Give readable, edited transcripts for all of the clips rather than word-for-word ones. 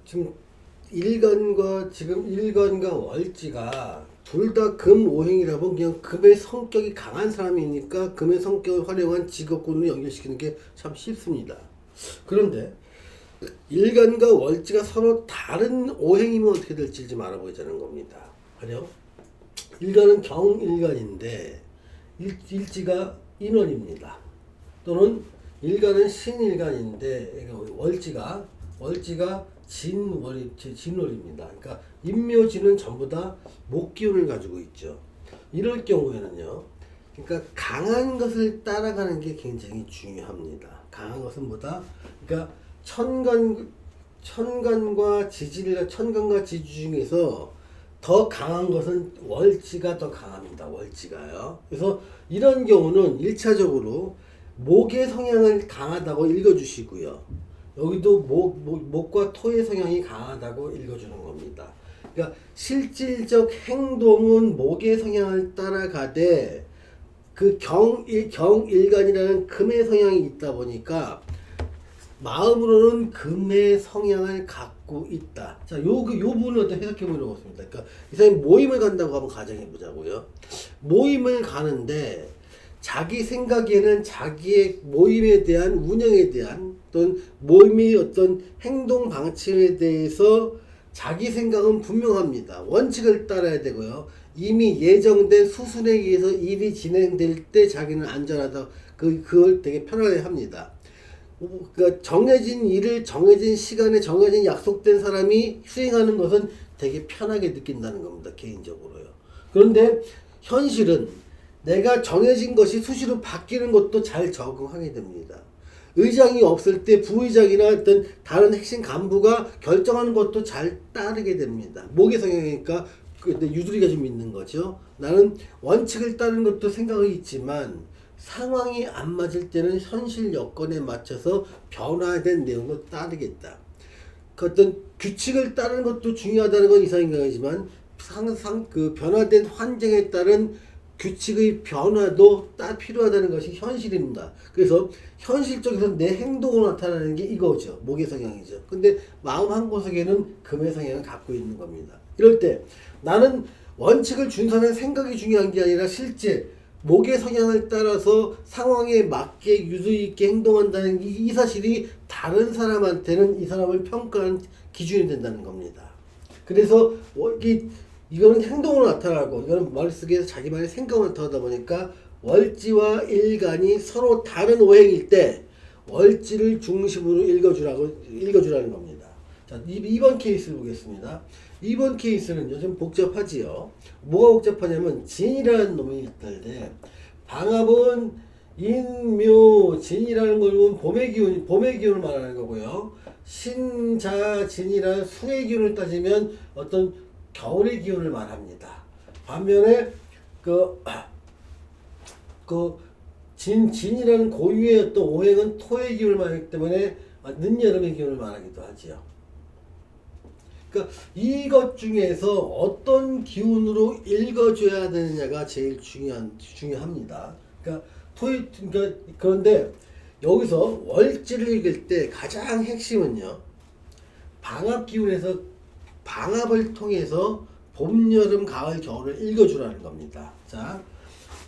지금 일간과 월지가 둘 다 금 오행이라면 그냥 금의 성격이 강한 사람이니까 금의 성격을 활용한 직업군으로 연결시키는 게 참 쉽습니다. 그런데 일간과 월지가 서로 다른 오행이면 어떻게 될지 좀 알아보자는 겁니다. 그래요? 일간은 경일간인데 일지가 인월입니다. 또는 일간은 신일간인데 월지가 진월입니다. 그러니까 인묘진은 전부 다 목기운을 가지고 있죠. 이럴 경우에는요. 그러니까 강한 것을 따라가는 게 굉장히 중요합니다. 강한 것은 뭐다? 그러니까 천간과 지주 중에서 더 강한 것은 월지가 더 강합니다. 월지가요. 그래서 이런 경우는 1차적으로 목의 성향을 강하다고 읽어주시고요. 여기도 목과 토의 성향이 강하다고 읽어주는 겁니다. 그러니까 실질적 행동은 목의 성향을 따라가되 그 경일간이라는 금의 성향이 있다 보니까 마음으로는 금의 성향을 갖고 있다. 자, 요 부분을 어떻게 해석해 보려고 했습니다. 그러니까 이 사람이 모임을 간다고 한번 가정해 보자고요. 모임을 가는데 자기 생각에는 자기의 모임에 대한 운영에 대한 또는 모임의 어떤 행동 방침에 대해서 자기 생각은 분명합니다. 원칙을 따라야 되고요. 이미 예정된 수순에 의해서 일이 진행될 때 자기는 안전하다. 그걸 되게 편하게 합니다. 그러니까 정해진 일을 정해진 시간에 정해진 약속된 사람이 수행하는 것은 되게 편하게 느낀다는 겁니다. 개인적으로요. 그런데 현실은 내가 정해진 것이 수시로 바뀌는 것도 잘 적응하게 됩니다. 의장이 없을 때 부의장이나 어떤 다른 핵심 간부가 결정하는 것도 잘 따르게 됩니다. 목의 성향이니까 유두리가 좀 있는 거죠. 나는 원칙을 따르는 것도 생각이 있지만 상황이 안 맞을 때는 현실 여건에 맞춰서 변화된 내용도 따르겠다. 그 어떤 규칙을 따르는 것도 중요하다는 건 이상인강이지만 항상 그 변화된 환경에 따른 규칙의 변화도 필요하다는 것이 현실입니다. 그래서 현실적에서 내 행동으로 나타나는 게 이거죠. 목의 성향이죠. 근데 마음 한구석에는 금의 성향을 갖고 있는 겁니다. 이럴 때 나는 원칙을 준수하는 생각이 중요한 게 아니라 실제 목의 성향을 따라서 상황에 맞게 유두리 있게 행동한다는 이 사실이 다른 사람한테는 이 사람을 평가하는 기준이 된다는 겁니다. 그래서 이거는 행동으로 나타나고 이거는 머릿속에서 자기만의 생각을 나타나다 보니까 월지와 일간이 서로 다른 오행일 때 월지를 중심으로 읽어주라는 겁니다. 자, 2번 케이스를 보겠습니다. 2번 케이스는 요즘 복잡하지요. 뭐가 복잡하냐면 진이라는 놈이 있는데 방합은 인묘진이라는 걸 보면 봄의 기운을 말하는 거고요. 신자진이라는 수의 기운을 따지면 어떤 겨울의 기운을 말합니다. 반면에 진이라는 고유의 어떤 오행은 토의 기운을 말하기 때문에 늦여름의 기운을 말하기도 하지요. 그러니까 이것 중에서 어떤 기운으로 읽어줘야 되느냐가 제일 중요합니다. 그런데 여기서 월지를 읽을 때 가장 핵심은요. 방합 기운에서 방합을 통해서 봄, 여름, 가을, 겨울을 읽어주라는 겁니다. 자,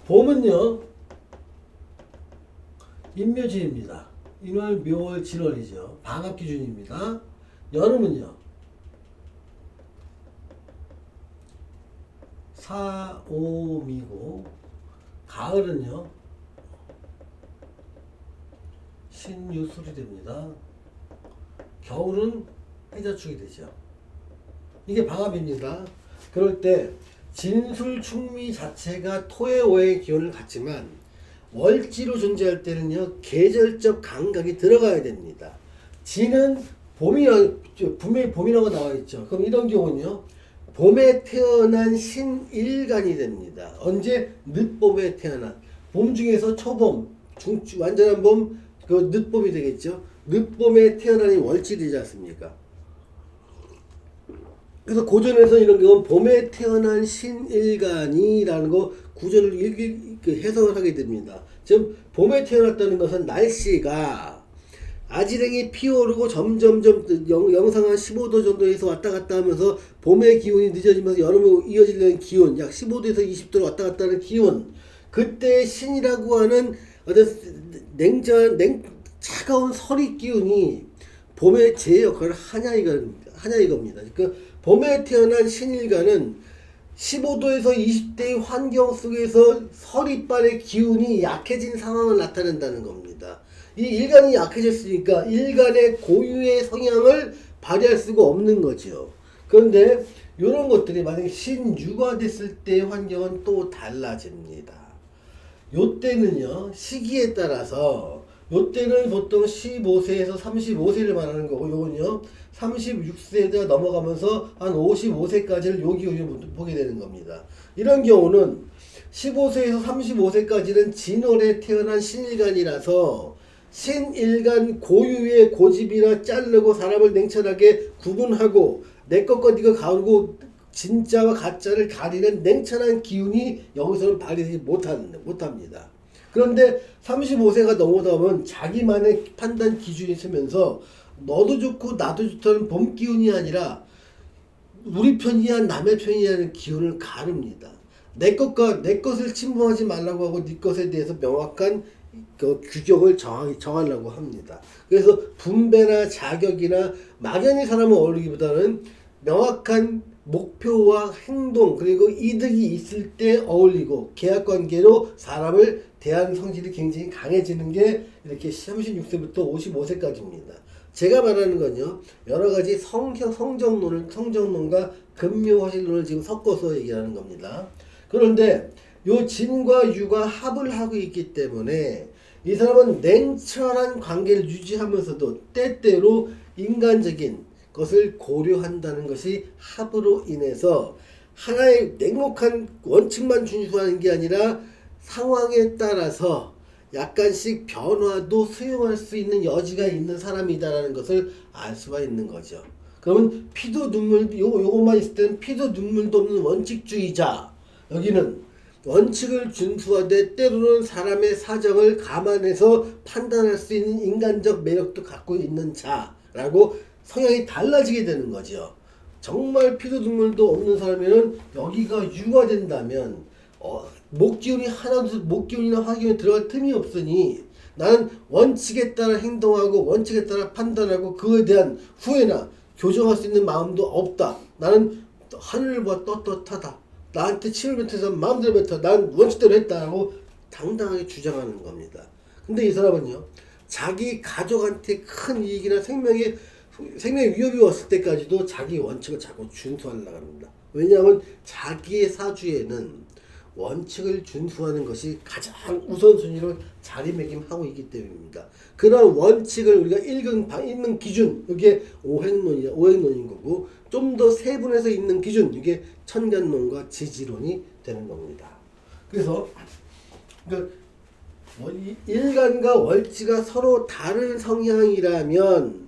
봄은요. 인묘진입니다. 인월, 묘월, 진월이죠. 방합 기준입니다. 여름은요. 사오미고 가을은요. 신유술이 됩니다. 겨울은 해자축이 되죠. 이게 방합입니다. 그럴 때 진술충미 자체가 토의 오의 기운을 갖지만 월지로 존재할 때는요. 계절적 감각이 들어가야 됩니다. 진은 분명히 봄이라고 나와 있죠. 그럼 이런 경우는요. 봄에 태어난 신일간이 됩니다. 언제? 늦봄에 태어난. 봄 중에서 초봄, 완전한 봄, 그 늦봄이 되겠죠. 늦봄에 태어나니 월지되지 않습니까? 그래서 고전에서 이런 경우는 봄에 태어난 신일간이라는 거 구절을 해석을 하게 됩니다. 지금 봄에 태어났다는 것은 날씨가 아지랭이 피어오르고 점점점 영상 한 15도 정도에서 왔다 갔다 하면서 봄의 기온이 늦어지면서 여름에 이어지려는 기온 약 15도에서 20도로 왔다 갔다 하는 기온, 그때 신이라고 하는 어떤 차가운 서리 기운이 봄의 제 역할을 하냐 이겁니다. 그러니까 봄에 태어난 신일간은 15도에서 20대의 환경 속에서 서리빨의 기운이 약해진 상황을 나타낸다는 겁니다. 이 일간이 약해졌으니까 일간의 고유의 성향을 발휘할 수가 없는 거죠. 그런데 이런 것들이 만약에 신유가 됐을 때 환경은 또 달라집니다. 요때는요, 시기에 따라서 요때는 보통 15세에서 35세를 말하는 거고, 요건요 36세가 넘어가면서 한 55세까지를 요 기운을 보게 되는 겁니다. 이런 경우는 15세에서 35세까지는 진월에 태어난 신일간이라서 신일간 고유의 고집이나 자르고 사람을 냉철하게 구분하고 내 것과 네가 가르고 진짜와 가짜를 가리는 냉철한 기운이 여기서는 발휘되지 못합니다. 그런데 35세가 넘어가면 자기만의 판단 기준이 있으면서 너도 좋고 나도 좋다는 봄 기운이 아니라 우리 편이야 남의 편이라는 기운을 가릅니다. 내 것을 침범하지 말라고 하고 네 것에 대해서 명확한 그 규격을 정하려고 합니다. 그래서 분배나 자격이나 막연히 사람을 어울리기보다는 명확한 목표와 행동 그리고 이득이 있을 때 어울리고 계약관계로 사람을 대하는 성질이 굉장히 강해지는 게 이렇게 36세부터 55세까지입니다. 제가 말하는 건요, 여러 가지 성정론과 금묘화실론을 지금 섞어서 얘기하는 겁니다. 그런데 요 진과 유가 합을 하고 있기 때문에 이 사람은 냉철한 관계를 유지하면서도 때때로 인간적인 것을 고려한다는 것이 합으로 인해서 하나의 냉혹한 원칙만 준수하는 게 아니라 상황에 따라서 약간씩 변화도 수용할 수 있는 여지가 있는 사람이다라는 것을 알 수가 있는 거죠. 그러면 피도 눈물 요것만 있을 때는 피도 눈물도 없는 원칙주의자, 여기는 원칙을 준수하되 때로는 사람의 사정을 감안해서 판단할 수 있는 인간적 매력도 갖고 있는 자라고 성향이 달라지게 되는 거죠. 정말 피도 눈물도 없는 사람이면 여기가 유가 된다면 목기운이나 화기운이 들어갈 틈이 없으니 나는 원칙에 따라 행동하고 원칙에 따라 판단하고 그에 대한 후회나 교정할 수 있는 마음도 없다. 나는 하늘을 봐 떳떳하다. 나한테 침을 뱉어서 마음대로 뱉어. 난 원칙대로 했다라고 당당하게 주장하는 겁니다. 근데 이 사람은요, 자기 가족한테 큰 이익이나 생명의 위협이 왔을 때까지도 자기 원칙을 자꾸 준수하려고 합니다. 왜냐하면 자기의 사주에는 원칙을 준수하는 것이 가장 우선순위로 자리매김하고 있기 때문입니다. 그런 원칙을 우리가 읽는 기준, 이게 오행론인 거고, 좀 더 세분해서 읽는 기준, 이게 천간론과 지지론이 되는 겁니다. 그래서 일간과 월지가 서로 다른 성향이라면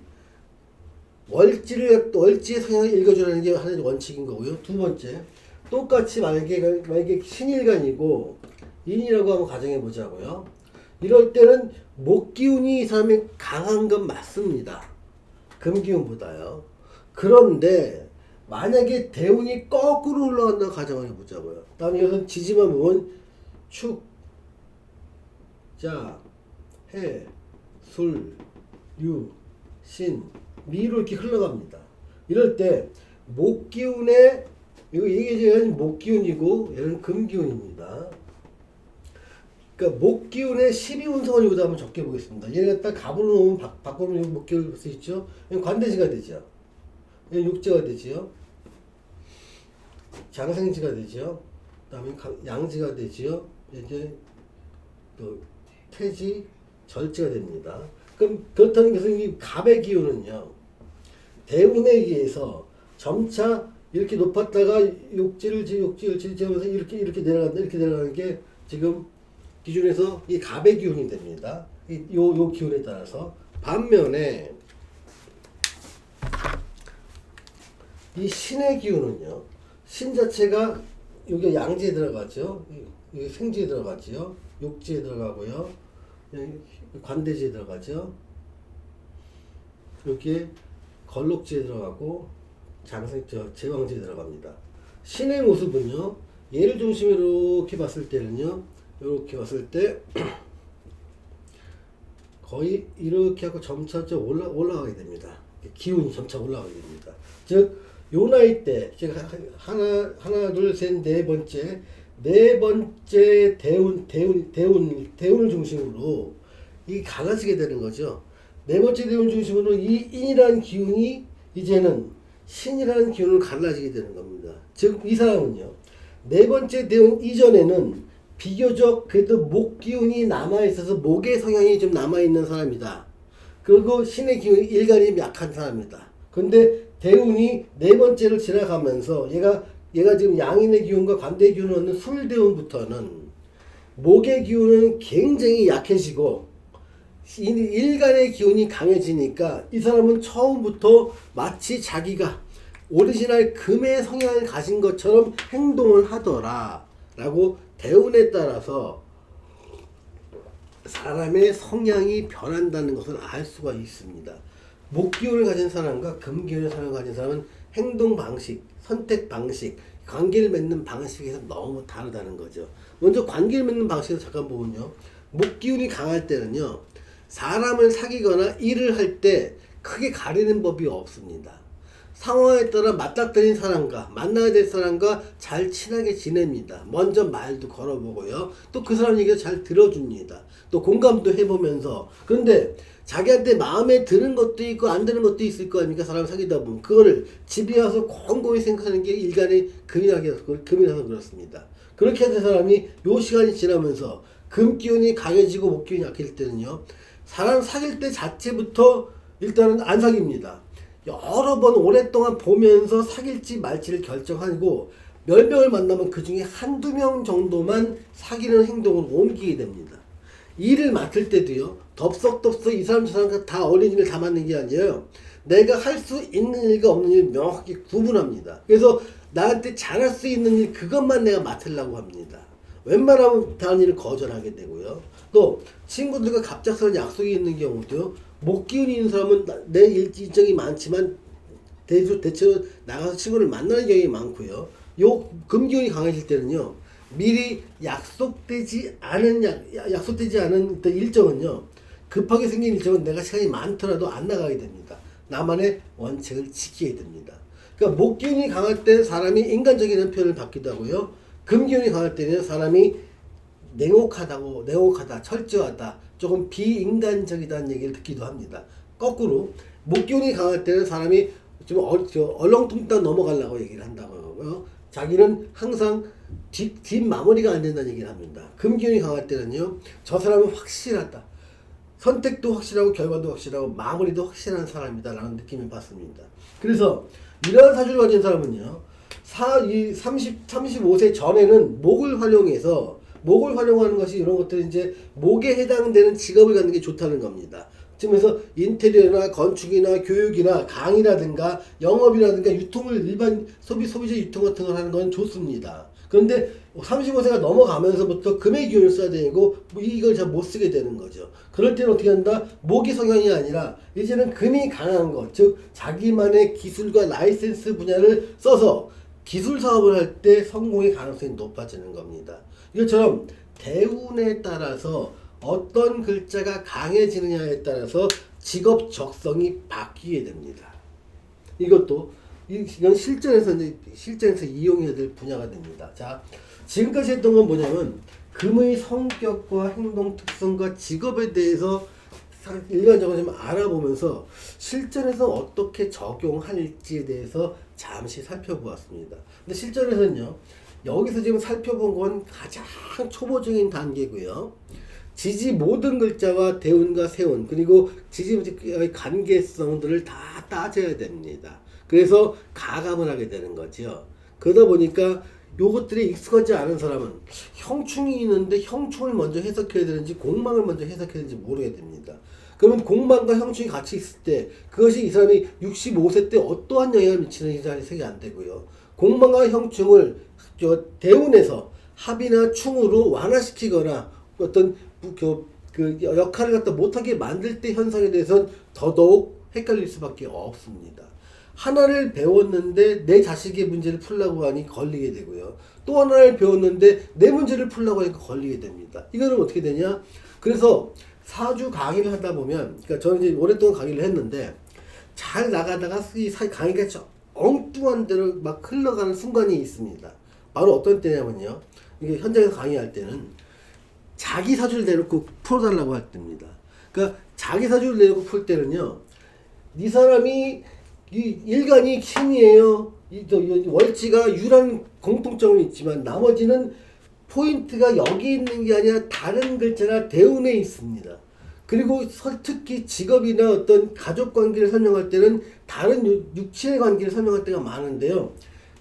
월지의 성향을 읽어주라는 게 하나의 원칙인 거고요. 두 번째, 똑같이 만약에 신일간이고 인이라고 한번 가정해 보자고요. 이럴 때는 목기운이 이 사람이 강한 건 맞습니다. 금기운보다요. 그런데 만약에 대운이 거꾸로 올라간다고 가정을 해보자고요. 다음에 이것은 지지만 보면 축, 자, 해, 술, 유, 신, 미로 이렇게 흘러갑니다. 이럴 때 목기운에 이게 목기운이고 얘는 금기운입니다. 그러니까 목기운의 12운성을 여기다 한번 적게 보겠습니다. 얘를 갖다 갑으로 놓으면 바꾸면 목기운을 볼 수 있죠. 관대지가 되죠. 육지가 되지요. 장생지가 되죠. 그다음에 양지가 되지요. 이제 태지, 절지가 됩니다. 그럼 그렇다는 것은 이 갑의 기운은요, 대운에 의해서 점차 이렇게 높았다가 욕지를 지면서 이렇게 내려가는 게 지금 기준에서 이 갑의 기운이 됩니다. 요 기운에 따라서. 반면에 이 신의 기운은요, 신 자체가 여기 양지에 들어가죠. 여기 생지에 들어가죠. 욕지에 들어가고요. 관대지에 들어가죠. 여기에 걸록지에 들어가고 제왕지에 들어갑니다. 신의 모습은요, 얘를 중심으로 이렇게 봤을 때는요, 이렇게 봤을 때 거의 이렇게 하고 점차 올라가게 됩니다. 기운이 점차 올라가게 됩니다. 즉, 요 나이 때, 제가 하나, 둘, 셋, 네 번째 대운을 중심으로 이 갈라지게 되는 거죠. 네 번째 대운 중심으로 이 인이라는 기운이 이제는 신이라는 기운을 갈라지게 되는 겁니다. 즉, 이 사람은요, 네 번째 대운 이전에는 비교적 그래도 목 기운이 남아있어서 목의 성향이 좀 남아있는 사람이다. 그리고 신의 기운이 일간이 약한 사람이다. 근데 대운이 네 번째를 지나가면서 얘가 지금 양인의 기운과 관대의 기운을 얻는 술대운부터는 목의 기운은 굉장히 약해지고 일간의 기운이 강해지니까 이 사람은 처음부터 마치 자기가 오리지널 금의 성향을 가진 것처럼 행동을 하더라 라고 대운에 따라서 사람의 성향이 변한다는 것을 알 수가 있습니다. 목기운을 가진 사람과 금기운을 가진 사람은 행동 방식, 선택 방식, 관계를 맺는 방식에서 너무 다르다는 거죠. 먼저 관계를 맺는 방식을 잠깐 보면요. 목기운이 강할 때는요, 사람을 사귀거나 일을 할 때 크게 가리는 법이 없습니다. 상황에 따라 맞닥뜨린 사람과 만나야 될 사람과 잘 친하게 지냅니다. 먼저 말도 걸어보고요. 또 그 사람 얘기를 잘 들어줍니다. 또 공감도 해보면서. 그런데 자기한테 마음에 드는 것도 있고 안 드는 것도 있을 거 아닙니까? 사람 사귀다 보면. 그거를 집에 와서 곰곰이 생각하는 게 일간의 금이라서 그렇습니다. 그렇게 하는 사람이 요 시간이 지나면서 금 기운이 강해지고 목 기운이 약해질 때는요, 사람 사귈 때 자체부터 일단은 안 사깁니다. 여러 번 오랫동안 보면서 사귈지 말지를 결정하고 몇 명을 만나면 그 중에 한두 명 정도만 사귀는 행동으로 옮기게 됩니다. 일을 맡을 때도요, 덥석덥석 이 사람 저 사람 다 어린 일을 다 맡는 게 아니에요. 내가 할 수 있는 일과 없는 일을 명확하게 구분합니다. 그래서 나한테 잘할 수 있는 일 그것만 내가 맡으려고 합니다. 웬만하면 다른 일을 거절하게 되고요. 또 친구들과 갑작스러운 약속이 있는 경우도요, 목 기운이 있는 사람은 내 일정이 많지만 대체로 나가서 친구를 만나는 경우가 많고요. 요 금기운이 강해질 때는요, 미리 약속되지 않은 어떤 일정은요, 급하게 생긴 일정은 내가 시간이 많더라도 안 나가게 됩니다. 나만의 원칙을 지키게 됩니다. 그러니까 목 기운이 강할 때 사람이 인간적인 표현을 받기도 하고요, 금 기운이 강할 때는 사람이 냉혹하다, 철저하다, 조금 비인간적이다는 얘기를 듣기도 합니다. 거꾸로 목기운이 강할 때는 사람이 좀 얼렁뚱땅 넘어가려고 얘기를 한다고 하고요. 자기는 항상 뒷 마무리가 안 된다는 얘기를 합니다. 금기운이 강할 때는요, 저 사람은 확실하다, 선택도 확실하고 결과도 확실하고 마무리도 확실한 사람이다 라는 느낌을 받습니다. 그래서 이러한 사주를 가진 사람은요, 35세 전에는 목을 활용하는 것이 이런 것들이 이제 목에 해당되는 직업을 갖는 게 좋다는 겁니다. 그래서 인테리어나 건축이나 교육이나 강의라든가 영업이라든가 유통을 일반 소비자 유통 같은 걸 하는 건 좋습니다. 그런데 35세가 넘어가면서부터 금의 기운을 써야 되고 이걸 잘 못 쓰게 되는 거죠. 그럴 때는 어떻게 한다? 목이 성향이 아니라 이제는 금이 강한 것, 즉 자기만의 기술과 라이센스 분야를 써서 기술 사업을 할 때 성공의 가능성이 높아지는 겁니다. 이것처럼 대운에 따라서 어떤 글자가 강해지느냐에 따라서 직업 적성이 바뀌게 됩니다. 이건 실전에서 이용해야 될 분야가 됩니다. 자, 지금까지 했던 건 뭐냐면 금의 성격과 행동 특성과 직업에 대해서 일반적으로 좀 알아보면서 실전에서 어떻게 적용할지에 대해서 잠시 살펴보았습니다. 근데 실전에서는요, 여기서 지금 살펴본 건 가장 초보적인 단계고요. 지지 모든 글자와 대운과 세운 그리고 지지의 관계성들을 다 따져야 됩니다. 그래서 가감을 하게 되는 거죠. 그러다 보니까 요것들이 익숙하지 않은 사람은 형충이 있는데 형충을 먼저 해석해야 되는지 공망을 먼저 해석해야 되는지 모르게 됩니다. 그러면 공망과 형충이 같이 있을 때 그것이 이 사람이 65세 때 어떠한 영향을 미치는지 잘 생각이 안 되고요. 공망과 형충을 대운에서 합이나 충으로 완화시키거나 어떤 그 역할을 갖다 못하게 만들 때 현상에 대해서는 더더욱 헷갈릴 수밖에 없습니다. 하나를 배웠는데 내 자식의 문제를 풀려고 하니 걸리게 되고요. 또 하나를 배웠는데 내 문제를 풀려고 하니까 걸리게 됩니다. 이거는 어떻게 되냐? 그래서 사주 강의를 하다 보면, 그러니까 저는 이제 오랫동안 강의를 했는데 잘 나가다가 이 강의가 엉뚱한 대로 막 흘러가는 순간이 있습니다. 바로 어떤 때냐면요. 이게 현장에서 강의할 때는 자기 사주를 내놓고 풀어달라고 할 때입니다. 그러니까 자기 사주를 내놓고 풀 때는요. 이 사람이 이 일간이 신이에요. 월지가 유일한 공통점은 있지만 나머지는 포인트가 여기 있는 게 아니라 다른 글자나 대운에 있습니다. 그리고 특히 직업이나 어떤 가족 관계를 설명할 때는 다른 육체의 관계를 설명할 때가 많은데요.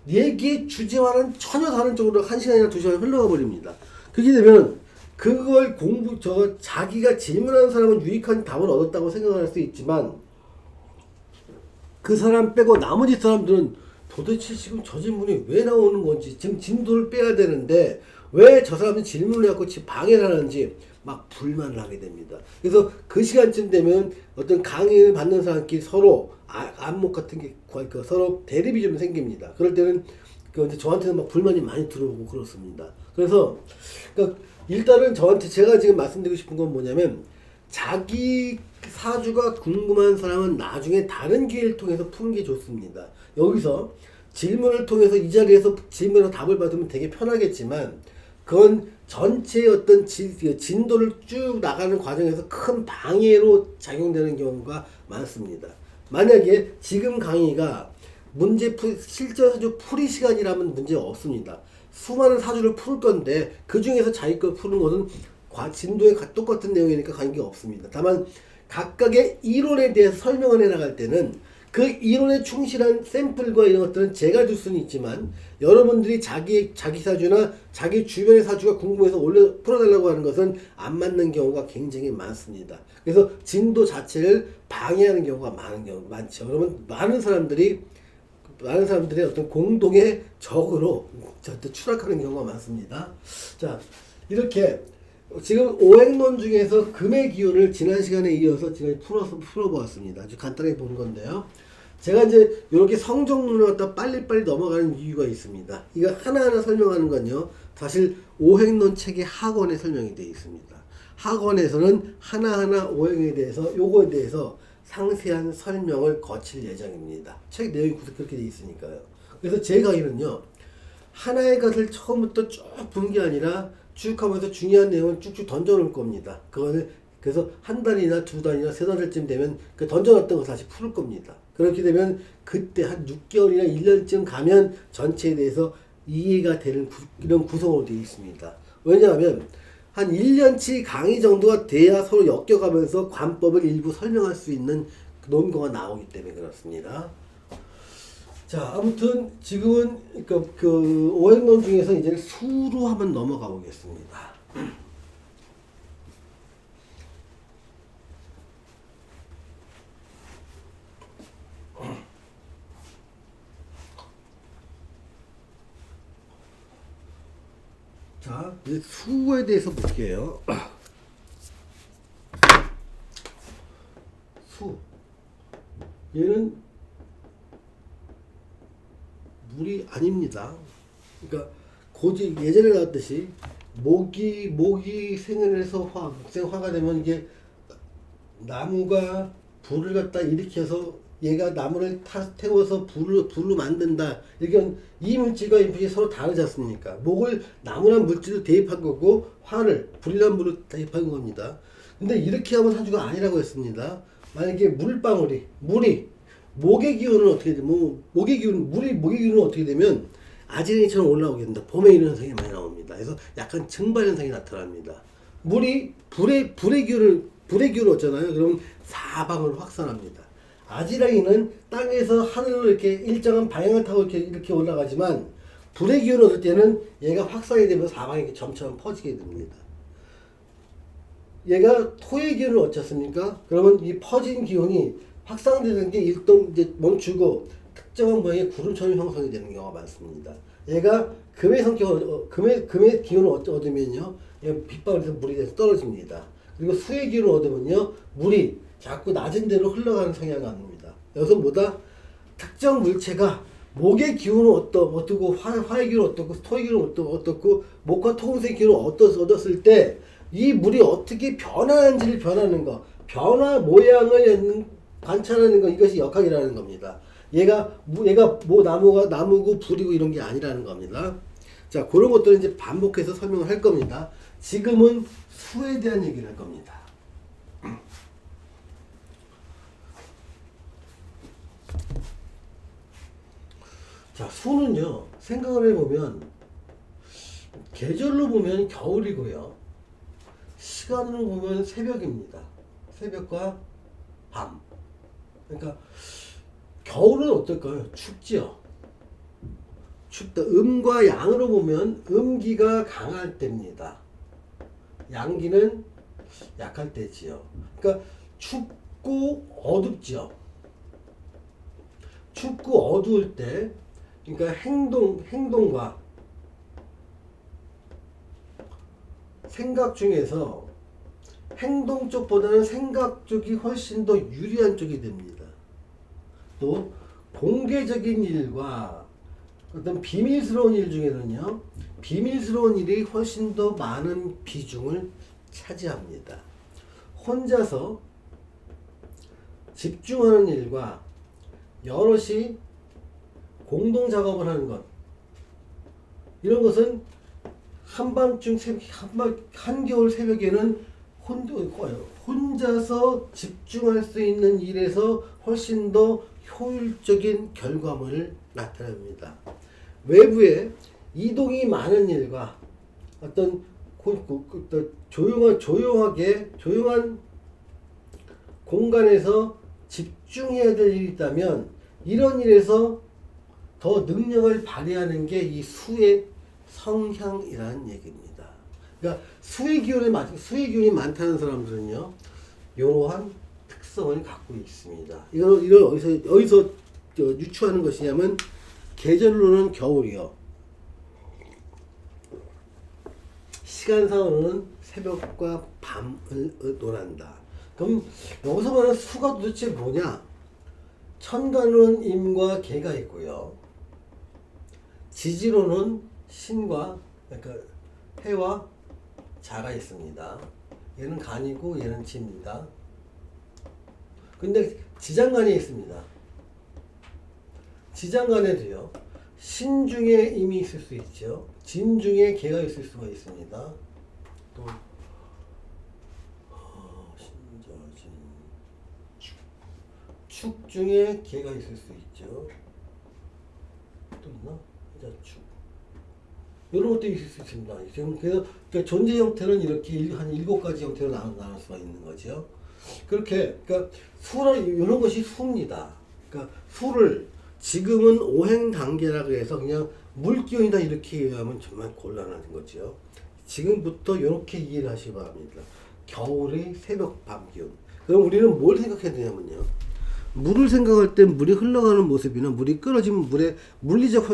얘기의 주제와는 전혀 다른 쪽으로 1시간이나 2시간 흘러가 버립니다. 그렇게 되면 그걸 자기가 질문하는 사람은 유익한 답을 얻었다고 생각할 수 있지만 그 사람 빼고 나머지 사람들은 도대체 지금 저 질문이 왜 나오는 건지, 지금 진도를 빼야 되는데 왜 저 사람이 질문을 해갖고 지금 방해를 하는지 막 불만을 하게 됩니다. 그래서 그 시간쯤 되면 어떤 강의를 받는 사람끼리 서로 안목 같은 게 서로 대립이 좀 생깁니다. 그럴 때는 이제 저한테는 막 불만이 많이 들어오고 그렇습니다. 그래서 그러니까 일단은 저한테 제가 지금 말씀드리고 싶은 건 뭐냐면 자기 사주가 궁금한 사람은 나중에 다른 기회를 통해서 푸는 게 좋습니다. 여기서 질문을 통해서 이 자리에서 질문으로 답을 받으면 되게 편하겠지만 그건 전체의 어떤 진도를 쭉 나가는 과정에서 큰 방해로 작용되는 경우가 많습니다. 만약에 지금 강의가 실제 사주 풀이 시간이라면 문제 없습니다. 수많은 사주를 풀 건데 그 중에서 자기 걸 푸는 것은 진도에 똑같은 내용이니까 관계가 없습니다. 다만 각각의 이론에 대해서 설명을 해나갈 때는 그 이론에 충실한 샘플과 이런 것들은 제가 줄 수는 있지만 여러분들이 자기 사주나 자기 주변의 사주가 궁금해서 풀어달라고 하는 것은 안 맞는 경우가 굉장히 많습니다. 그래서 진도 자체를 방해하는 경우가 많죠. 그러면 많은 사람들이 어떤 공동의 적으로 추락하는 경우가 많습니다. 자, 이렇게 지금 오행론 중에서 금의 기운을 지난 시간에 이어서 지금 풀어보았습니다. 아주 간단하게 본 건데요. 제가 이제 이렇게 성적론을 갖다 빨리빨리 넘어가는 이유가 있습니다. 이거 하나하나 설명하는 건요. 사실 오행론 책의 하권에 설명이 되어 있습니다. 하권에서는 하나하나 오행에 대해서 요거에 대해서 상세한 설명을 거칠 예정입니다. 책 내용이 그렇게 되어 있으니까요. 그래서 제 강의는요. 하나의 것을 처음부터 쭉 본 게 아니라 쭉 하면서 중요한 내용을 쭉쭉 던져놓을 겁니다. 그래서 한 달이나 두 달이나 세 달쯤 되면 그 던져놨던 거 다시 풀 겁니다. 그렇게 되면 그때 한 6개월이나 1년쯤 가면 전체에 대해서 이해가 되는 이런 구성으로 되어 있습니다. 왜냐하면 한 1년치 강의 정도가 돼야 서로 엮여가면서 관법을 일부 설명할 수 있는 논거가 나오기 때문에 그렇습니다. 자, 아무튼 지금은 그 오행론 중에서 이제 수로 한번 넘어가 보겠습니다. 자, 이제 수에 대해서 볼게요. 수. 얘는 물이 아닙니다. 그러니까 예전에 나왔듯이 목이 생을 해서 목생화가 되면 이게 나무가 불을 갖다 일으켜서 얘가 나무를 태워서 불로 만든다. 이게 이 물질과 이 물질이 서로 다르지 않습니까? 목을 나무란 물질로 대입한 거고 불이란 물을 대입한 겁니다. 근데 이렇게 하면 사주가 아니라고 했습니다. 만약에 물이 목의 기운은 어떻게 되면 목의 기운은 어떻게 되면 아지랑이처럼 올라오게 된다. 봄에 이런 현상이 많이 나옵니다. 그래서 약간 증발 현상이 나타납니다. 물이 불의 기운을 얻잖아요. 그러면 사방을 확산합니다. 아지랑이는 땅에서 하늘로 이렇게 일정한 방향을 타고 이렇게 올라가지만 불의 기운을 얻을 때는 얘가 확산이 되면서 사방에 점점 퍼지게 됩니다. 얘가 토의 기운을 얻지 않습니까? 그러면 이 퍼진 기운이 확산되는 게 이제 멈추고 특정한 모양의 구름처럼 형성이 되는 경우가 많습니다. 얘가 금의 기운을 얻으면요, 빗방울에서 물이 돼서 떨어집니다. 그리고 수의 기운을 얻으면요, 물이 자꾸 낮은 데로 흘러가는 성향입니다. 여기서 뭐다? 특정 물체가 목의 기운은 어떻고 화의 기운은 어떻고 토의 기운은 어떻고 목과 토금수의 기운을 얻었을 때 이 물이 어떻게 변하는지를 변하는 거, 변화 모양을 관찰하는 거, 이것이 역학이라는 겁니다. 얘가 뭐 나무고 불이고 이런 게 아니라는 겁니다. 자, 그런 것들을 이제 반복해서 설명을 할 겁니다. 지금은 수에 대한 얘기를 할 겁니다. 자, 수는요, 생각을 해보면, 계절로 보면 겨울이고요, 시간으로 보면 새벽입니다. 새벽과 밤. 그러니까, 겨울은 어떨까요? 춥죠? 춥다. 음과 양으로 보면 음기가 강할 때입니다. 양기는 약할 때지요. 그러니까, 춥고 어둡죠? 춥고 어두울 때, 그러니까 행동과 생각 중에서 행동 쪽보다는 생각 쪽이 훨씬 더 유리한 쪽이 됩니다. 또 공개적인 일과 어떤 비밀스러운 일 중에는요, 비밀스러운 일이 훨씬 더 많은 비중을 차지합니다. 혼자서 집중하는 일과 여럿이 공동 작업을 하는 것, 이런 것은 한밤중 한겨울 새벽에는 혼자서 집중할 수 있는 일에서 훨씬 더 효율적인 결과물을 나타냅니다. 외부에 이동이 많은 일과 어떤 조용한 공간에서 집중해야 될 일이 있다면, 이런 일에서 더 능력을 발휘하는 게 이 수의 성향이라는 얘기입니다. 그러니까 수의 기운이 많다는 사람들은요, 이러한 특성을 갖고 있습니다. 이걸 어디서 유추하는 것이냐면, 계절로는 겨울이요, 시간상으로는 새벽과 밤을 논한다. 그럼 여기서 말하는 수가 도대체 뭐냐? 천간으로는 임과 개가 있고요, 지지로는 신과, 그러니까 해와 자가 있습니다. 얘는 간이고 얘는 지입니다. 근데 지장간이 있습니다. 지장간에도요, 신 중에 임이 있을 수 있죠. 진 중에 개가 있을 수가 있습니다. 또 신자진 축 중에 개가 있을 수 있죠. 또 있나? 축. 이런 것도 있을 수 있습니다. 그래서 그러니까 존재 형태는 이렇게 한 7가지 형태로 나눌 수가 있는 거죠. 그렇게, 그러니까 이런 것이 수입니다. 그러니까 수를 지금은 오행 단계라고 해서 그냥 물기운이다 이렇게 이해하면 정말 곤란한 거죠. 지금부터 이렇게 이해를 하시기 바랍니다. 겨울의 새벽 밤 기운. 그럼 우리는 뭘 생각해야 되냐면요, 물을 생각할 때 물이 흘러가는 모습이나 물이 끊어지면 물의 물리적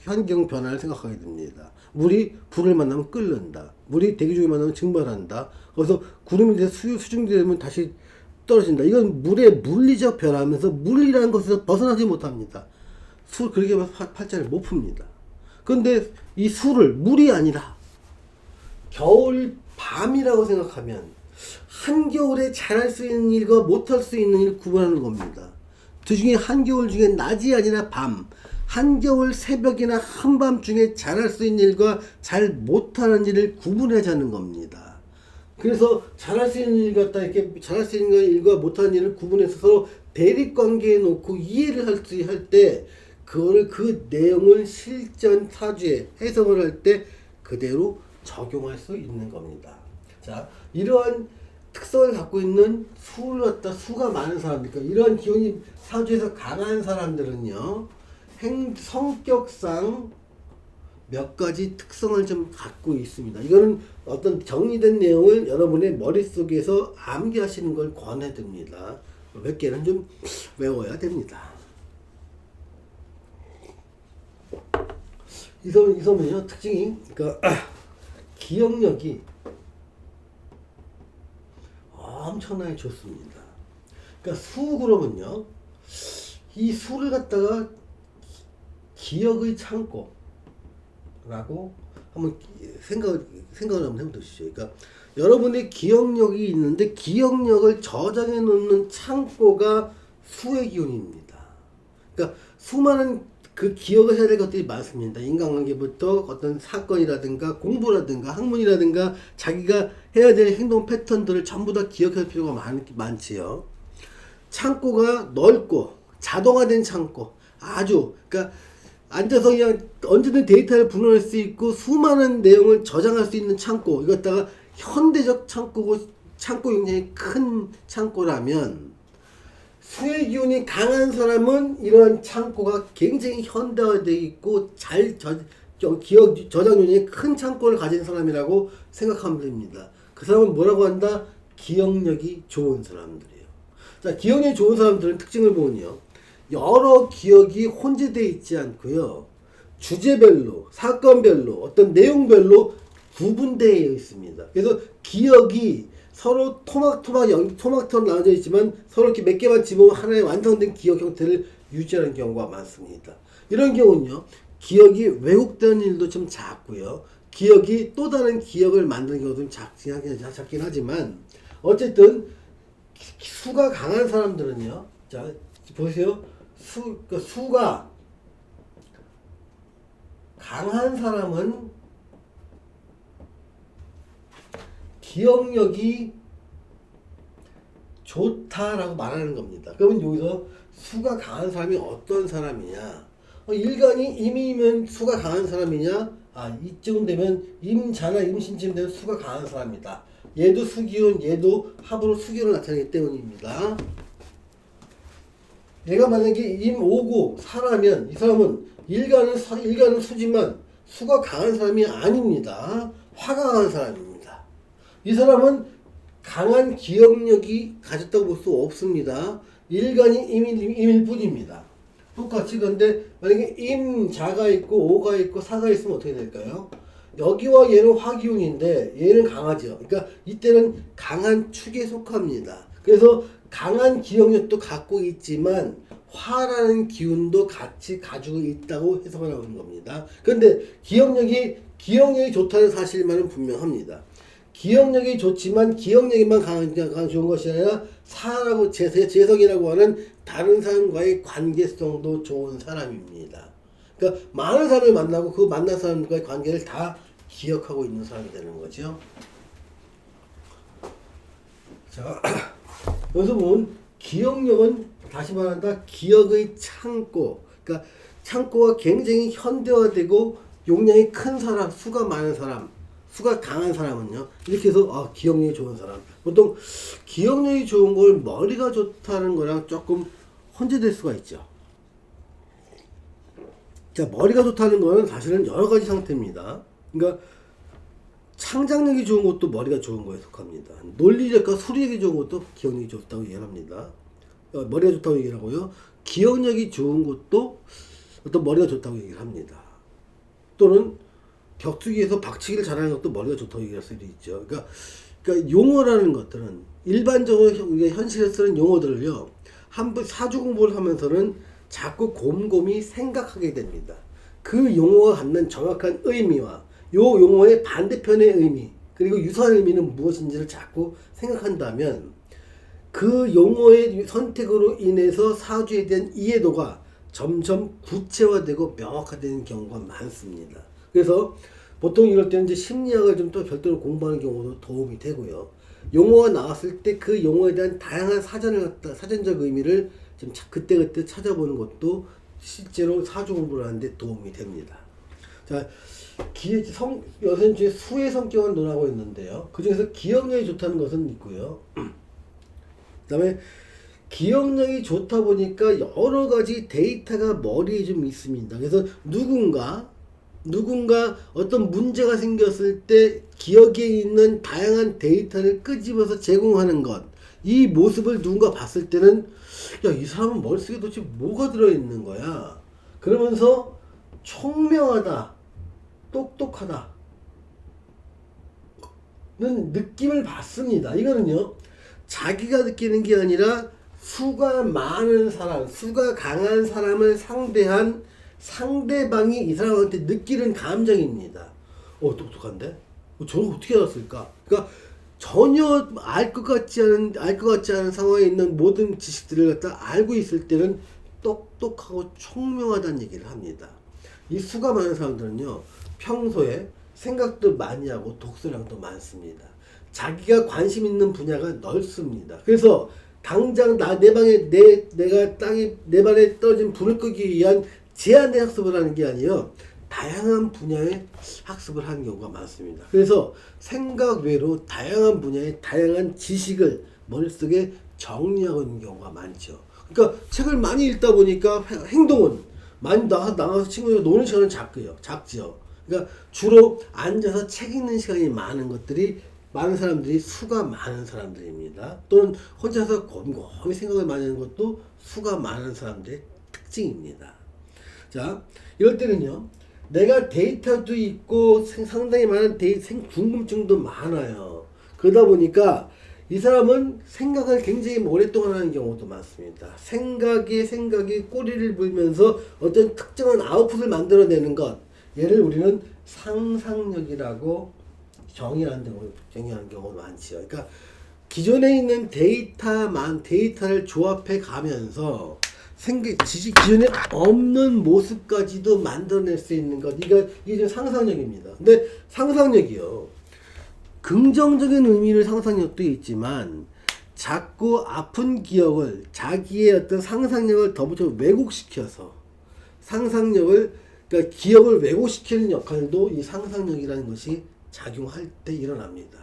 환경 변화를 생각하게 됩니다. 물이 불을 만나면 끓는다. 물이 대기 중에 만나면 증발한다. 그래서 구름이 이제 수증되면 다시 떨어진다. 이건 물의 물리적 변화하면서 물이라는 것에서 벗어나지 못합니다. 그렇게 하면 팔자를 못 풉니다. 그런데 이 수를 물이 아니라 겨울 밤이라고 생각하면 한겨울에 잘할 수 있는 일과 못할 수 있는 일을 구분하는 겁니다. 그 중에 한겨울 중에 낮이 아니라 밤, 한겨울 새벽이나 한밤중에 잘할 수 있는 일과 잘 못하는 일을 구분하자는 겁니다. 그래서 잘할 수 있는 일 갖다 이렇게 잘할 수 있는 일과 못하는 일을 구분해서 서로 대립관계에 놓고 이해를 할 때, 그거를 그 내용을 실전 사주에 해석을 할 때 그대로 적용할 수 있는 겁니다. 자, 이러한 특성을 갖고 있는 수가 많은 사람들, 그러니까 이러한 기운이 사주에서 강한 사람들은요, 성격상 몇 가지 특성을 좀 갖고 있습니다. 이거는 어떤 정리된 내용을 여러분의 머릿속에서 암기하시는 걸 권해드립니다. 몇 개는 좀 외워야 됩니다. 이 섬은요, 특징이, 그러니까 기억력이 엄청나게 좋습니다. 그러니까 수 그러면요, 이 수를 갖다가 기억의 창고라고 한번 생각을 한번 해보시죠. 그러니까 여러분의 기억력이 있는데 기억력을 저장해 놓는 창고가 수의 기운입니다. 그러니까 수많은 그 기억을 해야 될 것들이 많습니다. 인간관계부터 어떤 사건이라든가 공부라든가 학문이라든가 자기가 해야 될 행동 패턴들을 전부 다 기억할 필요가 많지요. 창고가 넓고 자동화된 창고, 아주 그러니까 앉아서 그냥 언제든 데이터를 분할할 수 있고 수많은 내용을 저장할 수 있는 창고, 이것다가 현대적 창고고 창고 굉장히 큰 창고라면 수의 기운이 강한 사람은 이러한 창고가 굉장히 현대화되어 있고 잘 기억 저장 요인이 큰 창고를 가진 사람이라고 생각하면 됩니다. 그 사람은 뭐라고 한다? 기억력이 좋은 사람들이에요. 자, 기억력이 좋은 사람들은 특징을 보면요, 여러 기억이 혼재되어 있지 않고요, 주제별로, 사건별로, 어떤 내용별로 구분되어 있습니다. 그래서 기억이 서로 토막토막 나눠져 있지만 서로 이렇게 몇 개만 집으면 하나의 완성된 기억 형태를 유지하는 경우가 많습니다. 이런 경우는요, 기억이 왜곡되는 일도 좀 작고요, 기억이 또 다른 기억을 만드는 경우도 좀 작긴 하지만, 어쨌든 수가 강한 사람들은요, 자 보세요, 수가 강한 사람은 기억력이 좋다라고 말하는 겁니다. 그러면 여기서 수가 강한 사람이 어떤 사람이냐? 일간이 임이면 수가 강한 사람이냐? 이쯤 되면 임자나 임신쯤 되면 수가 강한 사람이다. 얘도 수기운, 얘도 합으로 수기운을 나타내기 때문입니다. 얘가 만약에 임오고 사라면 이 사람은 일간은 수지만 수가 강한 사람이 아닙니다. 화가 강한 사람입니다. 이 사람은 강한 기억력이 가졌다고 볼 수 없습니다. 일간이 임일 뿐입니다. 똑같이. 그런데 만약에 임자가 있고 오가 있고 사가 있으면 어떻게 될까요? 여기와 얘는 화기운인데 얘는 강하죠. 그러니까 이때는 강한 축에 속합니다. 그래서 강한 기억력도 갖고 있지만 화라는 기운도 같이 가지고 있다고 해석을 하는 겁니다. 그런데 기억력이 좋다는 사실만은 분명합니다. 기억력이 좋지만 기억력만 좋은 것이 아니라 사라고 재성이라고 하는 다른 사람과의 관계성도 좋은 사람입니다. 그러니까 많은 사람을 만나고 그 만난 사람과의 관계를 다 기억하고 있는 사람이 되는 거죠. 자, 여기서 보면 기억력은 다시 말한다, 기억의 창고. 그러니까 창고가 굉장히 현대화되고 용량이 큰 사람, 수가 많은 사람, 수가 강한 사람은요, 이렇게 해서 기억력이 좋은 사람. 보통 기억력이 좋은 걸 머리가 좋다는 거랑 조금 혼재될 수가 있죠. 자, 머리가 좋다는 거는 사실은 여러 가지 상태입니다. 그러니까 창작력이 좋은 것도 머리가 좋은 거에 속합니다. 논리력과 수리력이 좋은 것도 기억력이 좋다고 얘기를 합니다. 머리가 좋다고 얘기를 하고요, 기억력이 좋은 것도 어떤 머리가 좋다고 얘기를 합니다. 또는 격투기에서 박치기를 잘하는 것도 머리가 좋다고 얘기할 수도 있죠. 그러니까 용어라는 것들은 일반적으로 우리가 현실에 쓰는 용어들을요, 한번 사주 공부를 하면서는 자꾸 곰곰이 생각하게 됩니다. 그 용어가 갖는 정확한 의미와 요 용어의 반대편의 의미, 그리고 유사한 의미는 무엇인지를 자꾸 생각한다면 그 용어의 선택으로 인해서 사주에 대한 이해도가 점점 구체화되고 명확화되는 경우가 많습니다. 그래서 보통 이럴 때는 이제 심리학을 좀 또 별도로 공부하는 경우도 도움이 되고요. 용어가 나왔을 때 그 용어에 대한 다양한 사전적 의미를 좀 그때그때 찾아보는 것도 실제로 사주 공부를 하는데 도움이 됩니다. 자, 여선 중에 수의 성격을 논하고 있는데요. 그 중에서 기억력이 좋다는 것은 있고요. 그 다음에 기억력이 좋다 보니까 여러 가지 데이터가 머리에 좀 있습니다. 그래서 누군가 어떤 문제가 생겼을 때 기억에 있는 다양한 데이터를 끄집어서 제공하는 것, 이 모습을 누군가 봤을 때는 이 사람은 머릿속에 도대체 뭐가 들어있는 거야? 그러면서 총명하다, 똑똑하다 는 느낌을 받습니다. 이거는요, 자기가 느끼는 게 아니라 수가 많은 사람, 수가 강한 사람을 상대한 상대방이 이 사람한테 느끼는 감정입니다. 똑똑한데? 저걸 어떻게 알았을까? 그러니까 전혀 알 것 같지 않은 상황에 있는 모든 지식들을 갖다 알고 있을 때는 똑똑하고 총명하다는 얘기를 합니다. 이 수가 많은 사람들은요, 평소에 생각도 많이 하고 독서량도 많습니다. 자기가 관심 있는 분야가 넓습니다. 그래서 당장 내 방에 내 발에 떨어진 불을 끄기 위한 제한된 학습을 하는 게 아니에요. 다양한 분야의 학습을 하는 경우가 많습니다. 그래서 생각 외로 다양한 분야의 다양한 지식을 머릿속에 정리하고 있는 경우가 많죠. 그러니까 책을 많이 읽다 보니까 행동은 많이 나가서 친구들과 노는 시간은 작지요. 그러니까 주로 앉아서 책 읽는 시간이 많은 사람들이 수가 많은 사람들입니다. 또는 혼자서 곰곰이 생각을 많이 하는 것도 수가 많은 사람들의 특징입니다. 자, 이럴 때는요, 내가 데이터도 있고 상당히 많은 궁금증도 많아요. 그러다 보니까 이 사람은 생각을 굉장히 오랫동안 하는 경우도 많습니다. 생각이 꼬리를 물면서 어떤 특정한 아웃풋을 만들어내는 것, 얘를 우리는 상상력이라고 정의하는 경우가 많지요. 그러니까 기존에 있는 데이터를 조합해 가면서 기존에 없는 모습까지도 만들어낼 수 있는 것, 이게 좀 상상력입니다. 근데 상상력이요, 긍정적인 의미의 상상력도 있지만 자꾸 아픈 기억을 자기의 어떤 상상력을 더 붙여 왜곡시켜서 그러니까 기억을 왜곡시키는 역할도 이 상상력이라는 것이 작용할 때 일어납니다.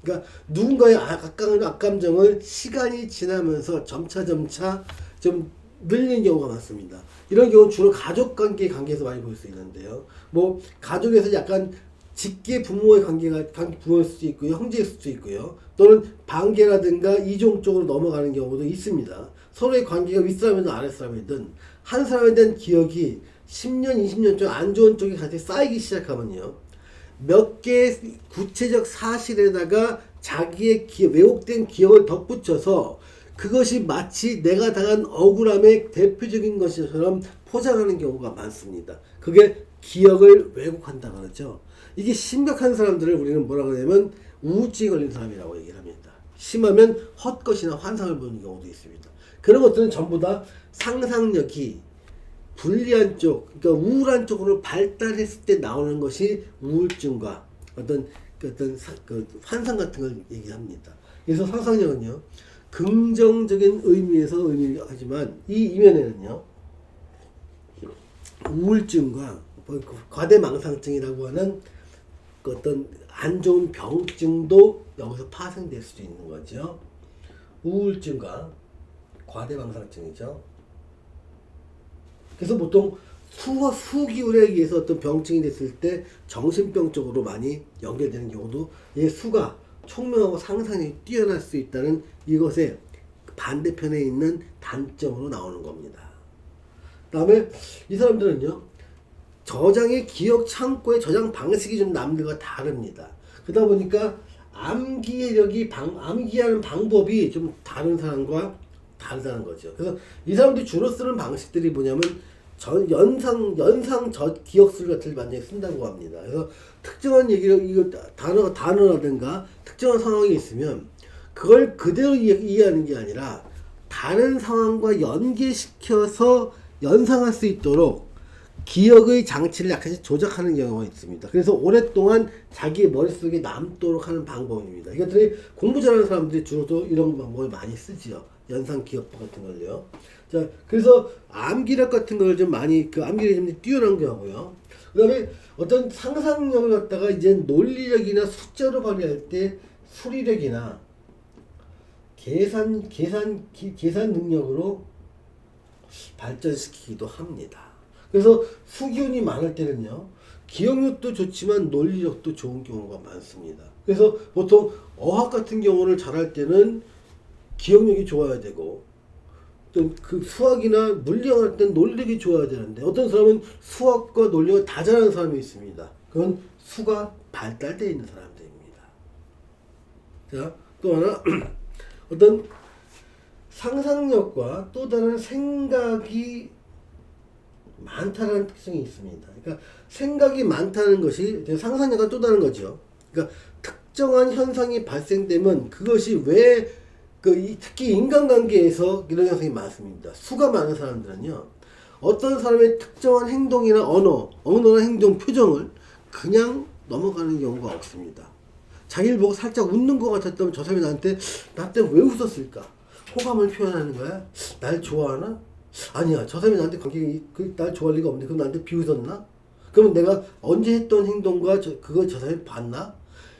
그러니까 누군가의 악감정을 시간이 지나면서 점차 좀 늘리는 경우가 많습니다. 이런 경우는 주로 관계에서 많이 볼 수 있는데요. 뭐 가족에서 약간 직계 부모의 부모일 수도 있고요, 형제일 수도 있고요, 또는 반계라든가 이종 쪽으로 넘어가는 경우도 있습니다. 서로의 관계가 윗사람이든 아랫사람이든 한 사람에 대한 기억이 10년, 20년 좀 안 좋은 쪽이 같이 쌓이기 시작하면요, 몇 개의 구체적 사실에다가 자기의 왜곡된 기억을 덧붙여서 그것이 마치 내가 당한 억울함의 대표적인 것처럼 포장하는 경우가 많습니다. 그게 기억을 왜곡한다 그러죠. 이게 심각한 사람들을 우리는 뭐라고 하냐면 우울증에 걸린 사람이라고 얘기를 합니다. 심하면 헛것이나 환상을 보는 경우도 있습니다. 그런 것들은 전부 다 상상력이 불리한 쪽, 그러니까 우울한 쪽으로 발달했을 때 나오는 것이 우울증과 어떤 환상 같은 걸 얘기합니다. 그래서 상상력은요, 긍정적인 의미에서 의미를 하지만 이 이면에는요, 우울증과 과대망상증이라고 하는 어떤 안 좋은 병증도 여기서 파생될 수도 있는 거죠. 우울증과 과대망상증이죠. 그래서 보통 수기울에 의해서 어떤 병증이 됐을 때 정신병 쪽으로 많이 연결되는 경우도 수가 총명하고 상상력이 뛰어날 수 있다는 이것의 반대편에 있는 단점으로 나오는 겁니다. 그 다음에 이 사람들은요, 저장의 기억 창고의 저장 방식이 좀 남들과 다릅니다. 그러다 보니까 암기하는 방법이 좀 다른 사람과 다르다는 거죠. 그래서 이 사람들이 주로 쓰는 방식들이 뭐냐면 연상 기억술 같은 걸 많이 쓴다고 합니다. 그래서 특정한 단어라든가 특정한 상황이 있으면 그걸 그대로 이해하는 게 아니라 다른 상황과 연계시켜서 연상할 수 있도록 기억의 장치를 약간씩 조작하는 경우가 있습니다. 그래서 오랫동안 자기 머릿속에 남도록 하는 방법입니다. 이것들이 공부 잘하는 사람들이 주로 이런 방법을 많이 쓰지요. 연상 기억법 같은 걸요. 자, 그래서 암기력 같은 걸 좀 많이, 암기력이 좀 뛰어난 게 하고요. 그 다음에 어떤 상상력을 갖다가 이제 논리력이나 숫자로 발휘할 때 수리력이나 계산 능력으로 발전시키기도 합니다. 그래서 수기운이 많을 때는요, 기억력도 좋지만 논리력도 좋은 경우가 많습니다. 그래서 보통 어학 같은 경우를 잘할 때는 기억력이 좋아야 되고, 또 수학이나 물리학 할 때는 논리력이 좋아야 되는데, 어떤 사람은 수학과 논리가 다 잘하는 사람이 있습니다. 그건 수가 발달되어 있는 사람들입니다. 자, 또 하나, 어떤 상상력과 또 다른 생각이 많다는 특성이 있습니다. 그러니까 생각이 많다는 것이 상상력과 또 다른 거죠. 그러니까 특정한 현상이 발생되면 그것이 왜 특히 인간관계에서 이런 현상이 많습니다. 수가 많은 사람들은요, 어떤 사람의 특정한 행동이나 언어나 행동, 표정을 그냥 넘어가는 경우가 없습니다. 자기를 보고 살짝 웃는 것 같았다면 저 사람이 나한테 왜 웃었을까? 호감을 표현하는 거야? 날 좋아하나? 아니야, 저 사람이 나한테 날 좋아할 리가 없는데 그럼 나한테 비웃었나? 그러면 내가 언제 했던 행동과 그걸 저 사람이 봤나?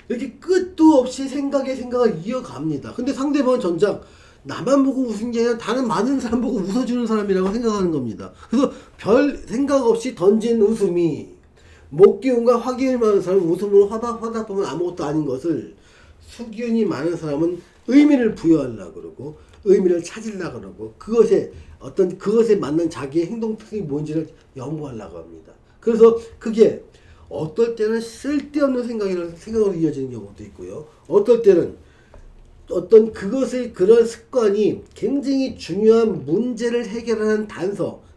이렇게 끝도 없이 생각을 이어갑니다. 근데 상대방은 정작 나만 보고 웃은 게 아니라 다른 많은 사람 보고 웃어주는 사람이라고 생각하는 겁니다. 그래서 별 생각 없이 던진 웃음이 목기운과 화기운이 많은 사람은 웃음으로 화답하면 아무것도 아닌 것을 수기운이 많은 사람은 의미를 부여하려고 그러고 의미를 찾으려고 그러고 그것에 맞는 자기의 행동 특성이 뭔지를 연구하려고 합니다. 그래서 그게 어떨 때는 쓸데없는 생각으로 이어지는 경우도 있고요. 어떨 때는 그런 습관이 굉장히 중요한 문제를 해결하는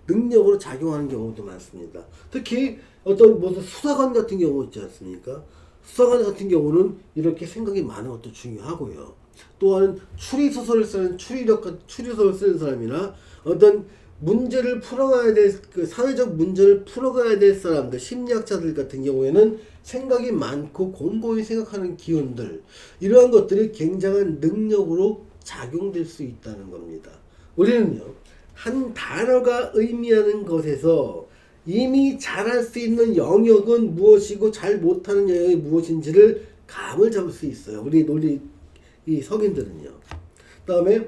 능력으로 작용하는 경우도 많습니다. 특히 무슨 수사관 같은 경우 있지 않습니까? 수사관 같은 경우는 이렇게 생각이 많은 것도 중요하고요. 또한 추리소설을 쓰는 사람이나 어떤 문제를 풀어가야 될, 사회적 문제를 풀어가야 될 사람들, 심리학자들 같은 경우에는 생각이 많고 공고히 생각하는 기운들, 이러한 것들이 굉장한 능력으로 작용될 수 있다는 겁니다. 우리는요, 한 단어가 의미하는 것에서 이미 잘할 수 있는 영역은 무엇이고 잘 못하는 영역이 무엇인지를 감을 잡을 수 있어요. 이 성인들은요. 그 다음에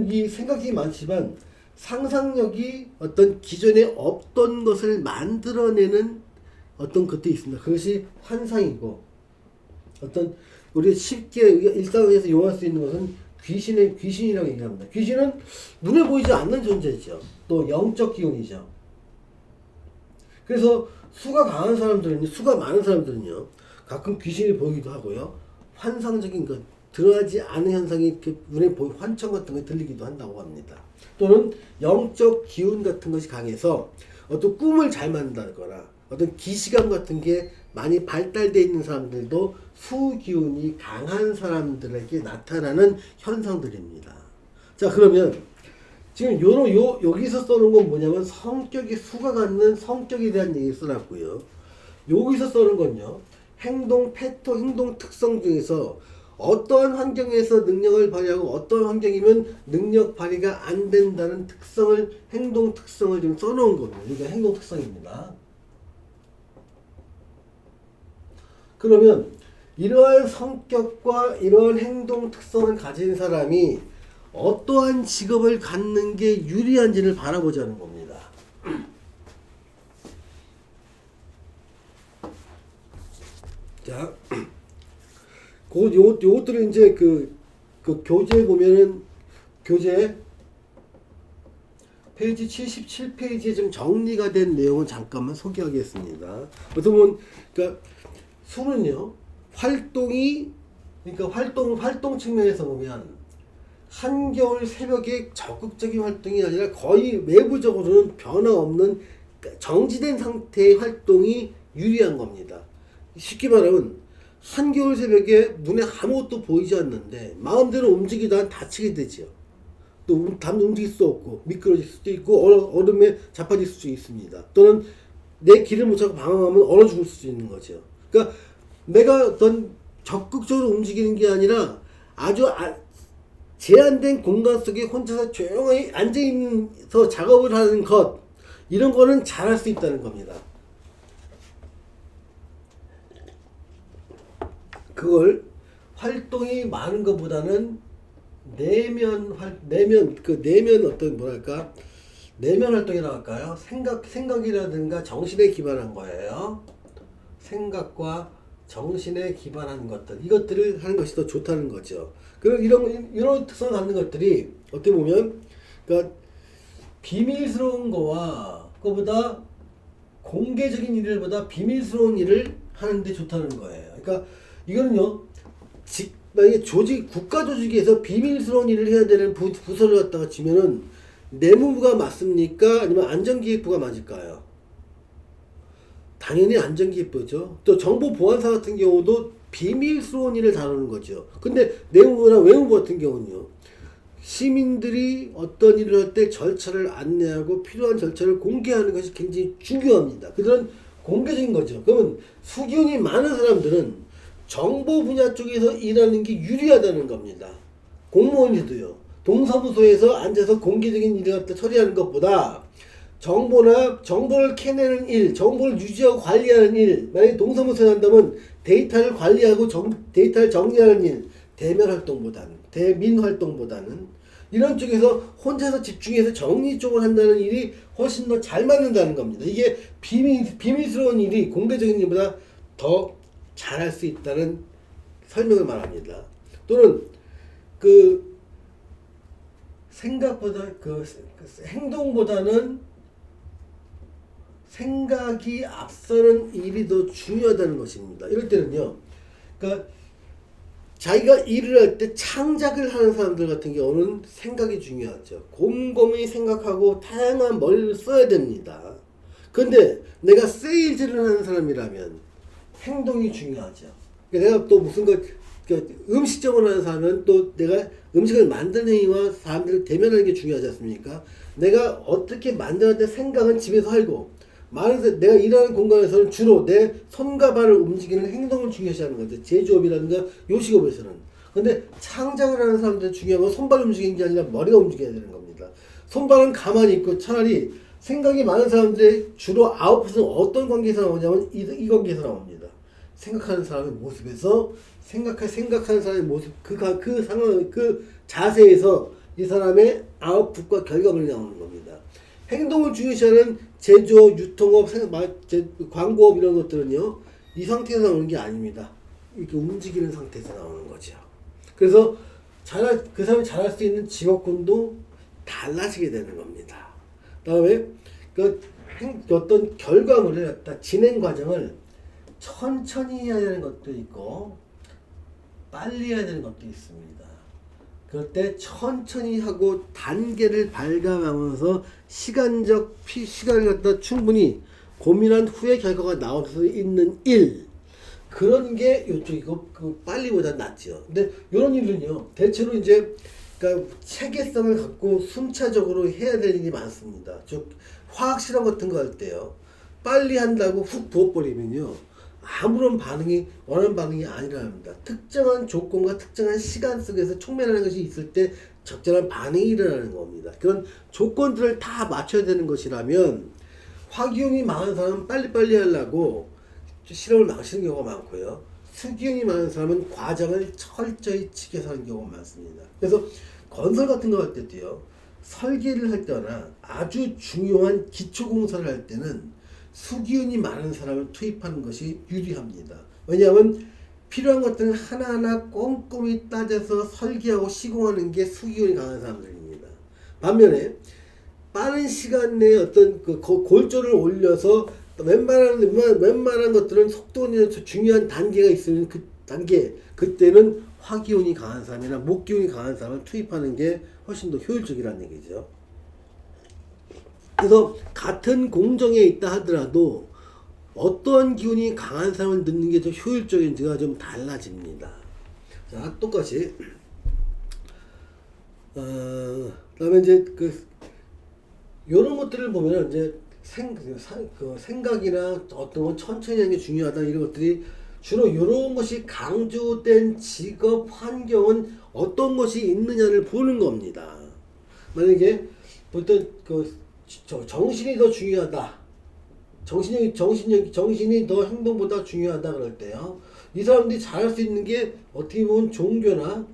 이 생각이 많지만 상상력이 기존에 없던 것을 만들어내는 것도 있습니다. 그것이 환상이고, 우리 쉽게 일상에서 용할 수 있는 것은 귀신이라고 얘기합니다. 귀신은 눈에 보이지 않는 존재죠. 또 영적 기운이죠. 그래서 수가 많은 사람들은요, 가끔 귀신이 보이기도 하고요, 환상적인 드러나지 않은 현상이 눈에 보이는 환청 같은 게 들리기도 한다고 합니다. 또는 영적 기운 같은 것이 강해서 어떤 꿈을 잘 만든다거나 어떤 기시감 같은 게 많이 발달되어 있는 사람들도 수기운이 강한 사람들에게 나타나는 현상들입니다. 자, 그러면 지금 여기서 써놓은 건 뭐냐면 수가 갖는 성격에 대한 얘기를 써놨고요. 여기서 써놓은 건요, 행동 패턴, 행동 특성 중에서 어떠한 환경에서 능력을 발휘하고 어떤 환경이면 능력 발휘가 안 된다는 행동 특성을 지금 써놓은 겁니다. 이게 행동 특성입니다. 그러면 이러한 성격과 이러한 행동 특성을 가진 사람이 어떠한 직업을 갖는 게 유리한지를 바라보자는 겁니다. 자, 요것들은 이제 교재에 보면은 교재 페이지 77페이지에 좀 정리가 된 내용을 잠깐만 소개하겠습니다. 어떻게 보면 수는요, 활동 측면에서 보면 한겨울 새벽에 적극적인 활동이 아니라 거의 외부적으로는 변화 없는 정지된 상태의 활동이 유리한 겁니다. 쉽게 말하면 한겨울 새벽에 눈에 아무것도 보이지 않는데 마음대로 움직이다 다치게 되죠. 또 움직일 수 없고 미끄러질 수도 있고 얼음에 자빠질 수도 있습니다. 또는 내 길을 못 찾고 방황하면 얼어 죽을 수도 있는 거죠. 그러니까 내가 적극적으로 움직이는 게 아니라 아주 제한된 공간 속에 혼자서 조용히 앉아있면서 작업을 하는 것, 이런 거는 잘할 수 있다는 겁니다. 그걸 활동이 많은 것보다는 내면 활동이라고 할까요? 생각이라든가 정신에 기반한 거예요. 생각과 정신에 기반한 것들, 이것들을 하는 것이 더 좋다는 거죠. 그리고 이런 특성을 갖는 것들이 어떻게 보면, 비밀스러운 거와 그거보다 공개적인 일보다 비밀스러운 일을 하는데 좋다는 거예요. 그러니까 이거는요, 만약에 국가 조직에서 비밀스러운 일을 해야 되는 부서를 갖다가 지면은 내무부가 맞습니까? 아니면 안전기획부가 맞을까요? 당연히 안전기획부죠. 또 정보보안사 같은 경우도 비밀스러운 일을 다루는 거죠. 근데 내무부나 외무부 같은 경우는요. 시민들이 어떤 일을 할 때 절차를 안내하고 필요한 절차를 공개하는 것이 굉장히 중요합니다. 그들은 공개적인 거죠. 그러면 수기운이 많은 사람들은 정보 분야 쪽에서 일하는 게 유리하다는 겁니다. 공무원이도요. 동사무소에서 앉아서 공개적인 일을 갖다 처리하는 것보다 정보를 캐내는 일, 정보를 유지하고 관리하는 일, 만약에 동사무소에 한다면 데이터를 관리하고 데이터를 정리하는 일, 대민 활동보다는 이런 쪽에서 혼자서 집중해서 정리 쪽을 한다는 일이 훨씬 더 잘 맞는다는 겁니다. 이게 비밀스러운 일이 공개적인 일보다 더 잘할 수 있다는 설명을 말합니다. 또는 생각보다 행동보다는 생각이 앞서는 일이 더 중요하다는 것입니다. 이럴 때는요, 그러니까 자기가 일을 할 때 창작을 하는 사람들 같은 경우는 생각이 중요하죠. 곰곰이 생각하고 다양한 머리를 써야 됩니다. 그런데 내가 세일즈를 하는 사람이라면 행동이 중요하죠. 그러니까 내가 또 무슨 음식점을 하는 사람은 또 내가 음식을 만드는 행위와 사람들을 대면하는 게 중요하지 않습니까? 내가 어떻게 만들어야 될 생각은 집에서 하고 내가 일하는 공간에서는 주로 내 손과 발을 움직이는 행동을 중요시하는 거죠. 제조업이라든가 요식업에서는. 근데 창작을 하는 사람들 중요한 건 손발 움직이는 게 아니라 머리가 움직여야 되는 겁니다. 손발은 가만히 있고 차라리 생각이 많은 사람들의 주로 아웃풋은 어떤 관계에서 나오냐면 이 관계에서 나옵니다. 생각하는 사람의 모습에서 생각하는 사람의 모습 그 상황 그 자세에서 이 사람의 아웃풋과 결과물이 나오는 겁니다. 행동을 중요시하는 제조업, 유통업, 광고업 이런 것들은요 이 상태에서 나오는 게 아닙니다. 이렇게 움직이는 상태에서 나오는 거죠. 그래서 그 사람이 잘할 수 있는 직업군도 달라지게 되는 겁니다. 다음에 어떤 결과물을 갖다 진행 과정을 천천히 해야 되는 것도 있고 빨리 해야 되는 것도 있습니다. 그럴 때 천천히 하고 단계를 발견하면서 시간을 갖다 충분히 고민한 후에 결과가 나올 수 있는 일, 그런 게 이쪽이고 빨리보다 낫죠. 근데 이런 일은요 대체로 이제 그러니까 체계성을 갖고 순차적으로 해야 될 일이 많습니다. 즉 화학 실험 같은 거 할 때요 빨리 한다고 훅 부어버리면요 아무런 원하는 반응이 아니랍니다. 특정한 조건과 특정한 시간 속에서 촉매라는 것이 있을 때 적절한 반응이 일어나는 겁니다. 그런 조건들을 다 맞춰야 되는 것이라면 화기운이 많은 사람은 빨리빨리 하려고 실험을 망치는 경우가 많고요. 수기운이 많은 사람은 과정을 철저히 지켜서 하는 경우가 많습니다. 그래서 건설 같은 거 할 때도요. 설계를 할 때나 아주 중요한 기초공사를 할 때는 수기운이 많은 사람을 투입하는 것이 유리합니다. 왜냐하면 필요한 것들은 하나하나 꼼꼼히 따져서 설계하고 시공하는 게 수기운이 강한 사람들입니다. 반면에 빠른 시간 내에 어떤 골조를 올려서 웬만한 것들은 속도는 중요한 단계가 있으면 그때는 화기운이 강한 사람이나 목기운이 강한 사람을 투입하는 게 훨씬 더 효율적이라는 얘기죠. 그래서 같은 공정에 있다 하더라도 어떠한 기운이 강한 사람을 넣는 게 더 효율적인지가 좀 달라집니다. 자, 똑같이 그다음에 이제 요런 것들을 보면 이제 생각이나 어떤 건 천천히 하는 게 중요하다 이런 것들이 주로 이런 것이 강조된 직업 환경은 어떤 것이 있느냐를 보는 겁니다. 만약에 보통 정신이 더 중요하다. 정신이 더 행동보다 중요하다 그럴 때요. 이 사람들이 잘할 수 있는 게 어떻게 보면 종교나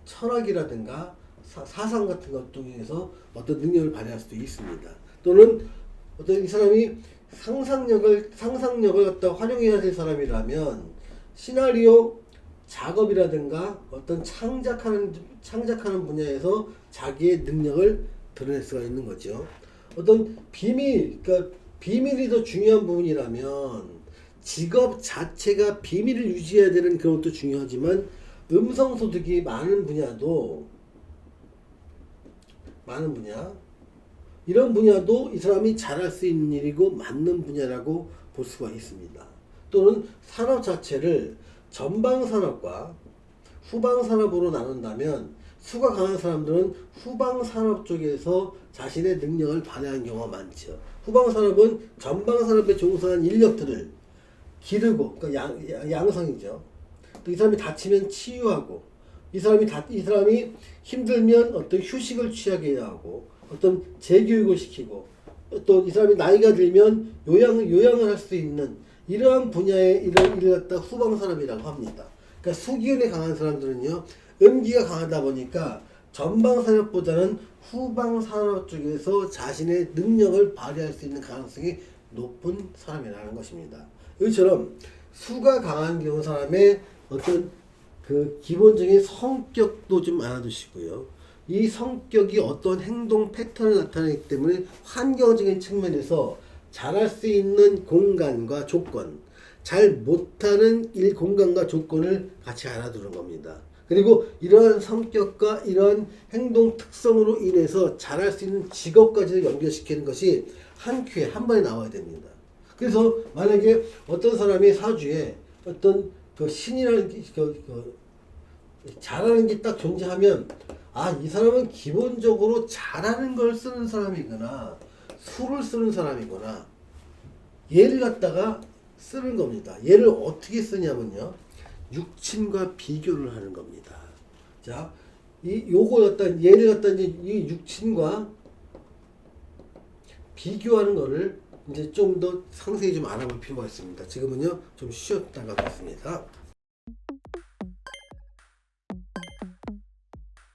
철학이라든가 사상 같은 것 통해서 어떤 능력을 발휘할 수도 있습니다. 또는 어떤 이 사람이 상상력을 갖다 활용해야 될 사람이라면 시나리오 작업이라든가 어떤 창작하는 분야에서 자기의 능력을 드러낼 수가 있는 거죠. 어떤 비밀이 더 중요한 부분이라면 직업 자체가 비밀을 유지해야 되는 그런 것도 중요하지만 음성 소득이 많은 분야도 많은 분야 이런 분야도 이 사람이 잘할 수 있는 일이고 맞는 분야라고 볼 수가 있습니다. 또는 산업 자체를 전방 산업과 후방 산업으로 나눈다면 수가 강한 사람들은 후방 산업 쪽에서 자신의 능력을 발휘하는 경우가 많죠. 후방 산업은 전방 산업에 종사한 인력들을 기르고 그러니까 양성이죠. 또 이 사람이 다치면 치유하고 이 사람이 힘들면 어떤 휴식을 취하게 해야 하고 어떤 재교육을 시키고 또 이 사람이 나이가 들면 요양을 할 수 있는 이러한 분야의 일을 갖다 후방 산업이라고 합니다. 그러니까 수기운에 강한 사람들은요, 음기가 강하다 보니까 전방 산업보다는 후방 산업 쪽에서 자신의 능력을 발휘할 수 있는 가능성이 높은 사람이라는 것입니다. 이처럼 수가 강한 경우 사람의 어떤 그 기본적인 성격도 좀 알아두시고요. 이 성격이 어떤 행동 패턴을 나타내기 때문에 환경적인 측면에서 잘할 수 있는 공간과 조건, 잘 못하는 일 공간과 조건을 같이 알아두는 겁니다. 그리고 이러한 성격과 이러한 행동 특성으로 인해서 잘할 수 있는 직업까지 연결시키는 것이 한 큐에 한 번에 나와야 됩니다. 그래서 만약에 어떤 사람이 사주에 어떤 그 신이라는 잘하는 게 딱 존재하면 이 사람은 기본적으로 잘하는 걸 쓰는 사람이구나, 수를 쓰는 사람이구나, 얘를 갖다가 쓰는 겁니다. 얘를 어떻게 쓰냐면요, 육친과 비교를 하는 겁니다. 자, 얘를 갖다 이제 이 육친과 비교하는 거를 이제 좀 더 상세히 좀 알아볼 필요가 있습니다. 지금은요 좀 쉬었다가 뵙습니다.